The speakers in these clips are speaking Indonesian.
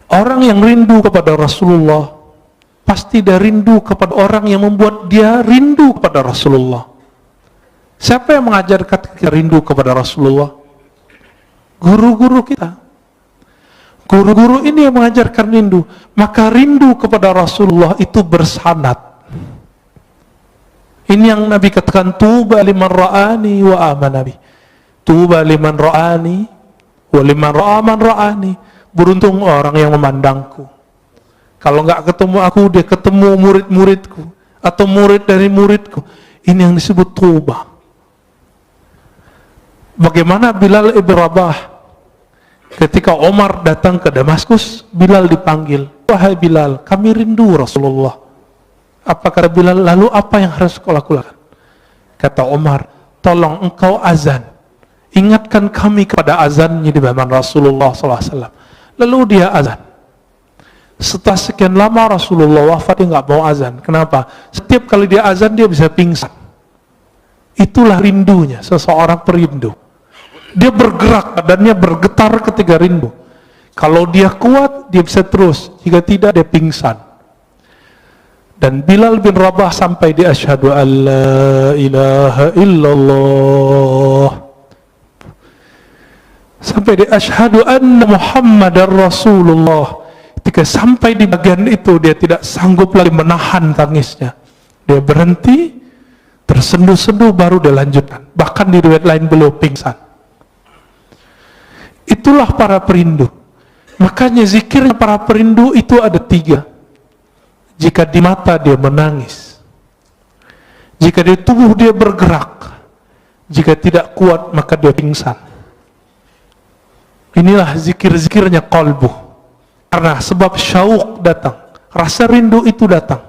Orang yang rindu kepada Rasulullah pasti dia rindu kepada orang yang membuat dia rindu kepada Rasulullah. Siapa yang mengajarkan kita rindu kepada Rasulullah? Guru-guru kita. Guru-guru ini yang mengajarkan rindu. Maka rindu kepada Rasulullah itu bersanad. Ini yang Nabi katakan, tuba liman ra'ani wa amana bi. Tuba liman ra'ani wa liman ra'aman ra'ani. Beruntung orang yang memandangku. Kalau nggak ketemu aku, dia ketemu murid-muridku atau murid dari muridku. Ini yang disebut tuba. Bagaimana Bilal ibn Rabah ketika Omar datang ke Damaskus, Bilal dipanggil, wahai Bilal, kami rindu Rasulullah. Apa kata Bilal? Lalu apa yang harus kau lakukan? Kata Omar, tolong engkau azan, ingatkan kami kepada azannya di zaman Rasulullah SAW. Lalu dia azan. Setelah sekian lama Rasulullah wafat, dia nggak mau azan. Kenapa? Setiap kali dia azan dia bisa pingsan. Itulah rindunya seseorang perindu. Dia bergerak, badannya bergetar ketika rindu. Kalau dia kuat, dia bisa terus. Jika tidak, dia pingsan. Dan Bilal bin Rabah sampai di asyhadu an la ilaha illallah, sampai di asyhadu anna Muhammadar Rasulullah. Ketika sampai di bagian itu, dia tidak sanggup lagi menahan tangisnya. Dia berhenti, tersenduh-senduh, baru dia lanjutkan. Bahkan di riwayat lain beliau pingsan. Itulah para perindu. Makanya zikirnya para perindu itu ada 3. Jika di mata dia menangis, jika di tubuh dia bergerak, jika tidak kuat maka dia pingsan. Inilah zikir-zikirnya qalbu. Karena sebab syauq datang, rasa rindu itu datang.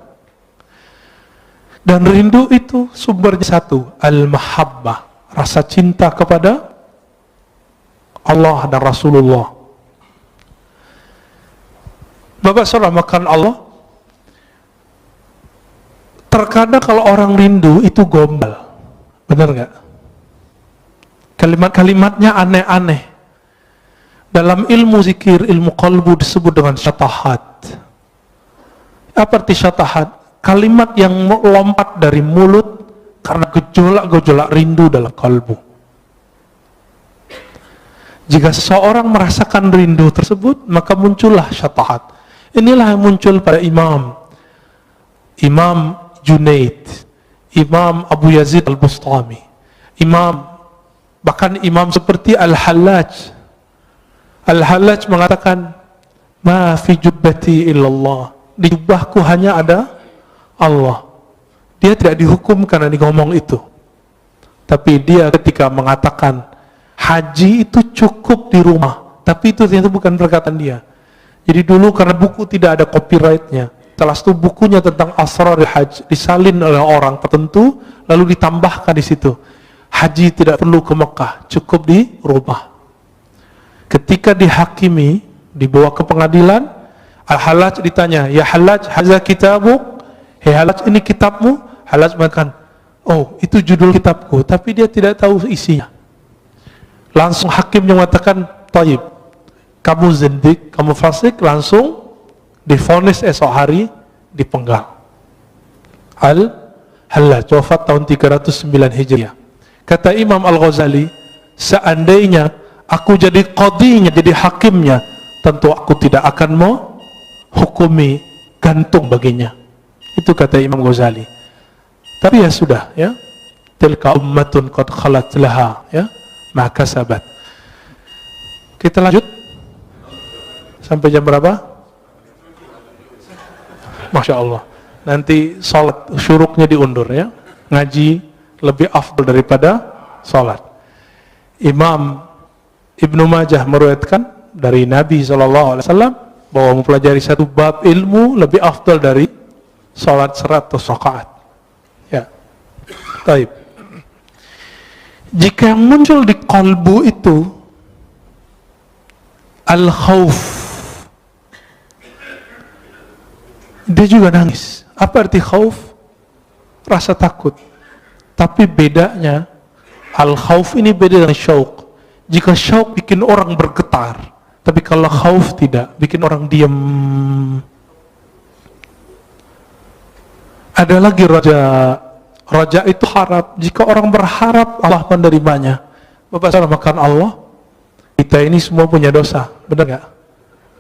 Dan rindu itu sumbernya satu, al-mahabbah, rasa cinta kepada Allah dan Rasulullah. Bapak saudara makan Allah, terkadang kalau orang rindu itu gombal, benar nggak? Kalimat-kalimatnya aneh-aneh. Dalam ilmu zikir, ilmu qalbu disebut dengan syatahat. Apa arti syatahat? Kalimat yang melompat dari mulut karena gejolak-gejolak rindu dalam kalbu. Jika seseorang merasakan rindu tersebut, maka muncullah syatahat. Inilah yang muncul pada Imam Junaid, Imam Abu Yazid Al-Bustami, bahkan imam seperti Al-Hallaj. Al-Hallaj mengatakan, ma fi jubbati illallah, di jubahku hanya ada Allah. Dia tidak dihukum karena dia ngomong itu, tapi dia ketika mengatakan haji itu cukup di rumah, tapi itu ternyata bukan perkataan dia. Jadi dulu karena buku tidak ada copyrightnya, setelah itu bukunya tentang asrar haji disalin oleh orang tertentu, lalu ditambahkan di situ, haji tidak perlu ke Mekah, cukup di rumah. Ketika dihakimi, dibawa ke pengadilan, Al-Hallaj ditanya, ya Hallaj, haza kitabuk, hei Hallaj, ini kitabmu? Hallaj mengatakan, oh itu judul kitabku, tapi dia tidak tahu isinya. Langsung hakimnya mengatakan, taib, kamu zindik, kamu fasik, langsung divonis esok hari dipenggal. Al-Hallaj wafat tahun 309 Hijriah. Kata Imam Al-Ghazali, seandainya aku jadi qadhinya, jadi hakimnya, tentu aku tidak akan mau hukumi gantung baginya. Itu kata Imam Ghazali. Tapi ya sudah, ya, tilka ummatun qad khalat laha, ya, ma kasabat. Kita lanjut sampai jam berapa? Masya Allah. Nanti sholat syuruknya diundur, ya. Ngaji lebih afdal daripada sholat. Imam Ibnu Majah meriwayatkan dari Nabi SAW bahwa mempelajari satu bab ilmu lebih afdal dari sholat 100 rakaat. Ya. Taib. Jika yang muncul di qalbu itu al-khawf, dia juga nangis. Apa arti khawf? Rasa takut. Tapi bedanya, al-khawf ini beda dengan syauq. Jika syauq bikin orang bergetar, Tapi kalau khauf tidak, bikin orang diam. Ada lagi raja. Raja itu harap. Jika orang berharap, Allah menerimanya. Bapak salah makan Allah, kita ini semua punya dosa, benar gak?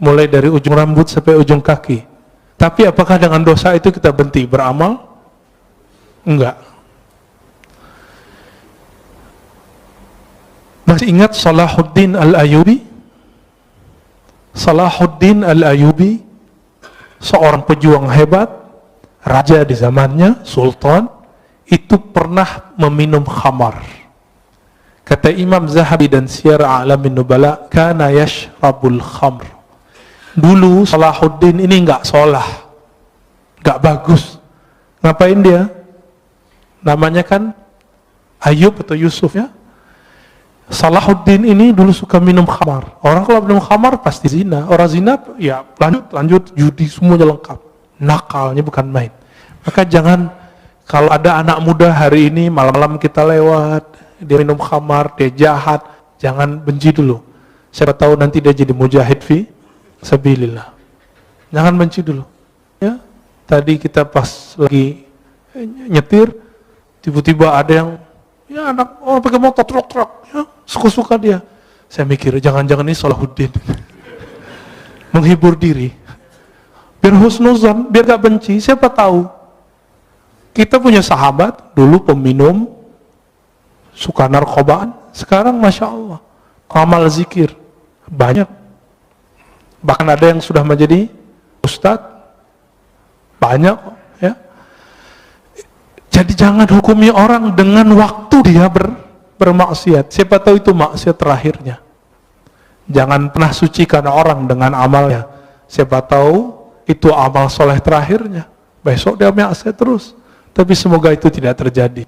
Mulai dari ujung rambut sampai ujung kaki. Tapi apakah dengan dosa itu kita berhenti beramal? Enggak. Masih ingat Salahuddin Al-Ayyubi? Salahuddin Al-Ayyubi, seorang pejuang hebat, raja di zamannya, sultan, itu pernah meminum khamar. Kata Imam Zahabi dan Siyar A'lamin Nubala, kana yashrabul khamr. Dulu Salahuddin ini enggak sholah, enggak bagus. Ngapain dia? Namanya kan Ayub atau Yusuf ya. Salahuddin ini dulu suka minum khamar. Orang kalau minum khamar pasti zina. Orang zina ya lanjut judi semuanya lengkap. Nakalnya bukan main. Maka jangan, kalau ada anak muda hari ini malam-malam kita lewat, dia minum khamar, dia jahat, jangan benci dulu. Siapa tahu nanti dia jadi mujahid fi sabilillah. Jangan benci dulu. Ya, tadi kita pas lagi nyetir, tiba-tiba ada yang ya anak pakai motor truk-truk, ya suka-suka dia. Saya mikir jangan-jangan ini Salahuddin menghibur diri. Biar husnuzan, biar gak benci. Siapa tahu kita punya sahabat dulu peminum, suka narkobaan, sekarang masya Allah amal zikir banyak, bahkan ada yang sudah menjadi ustadz, banyak ya. Jadi jangan hukumi orang dengan waktu dia bermaksiat. Siapa tahu itu maksiat terakhirnya. Jangan pernah sucikan orang dengan amalnya. Siapa tahu itu amal soleh terakhirnya. Besok dia maksiat terus. Tapi semoga itu tidak terjadi.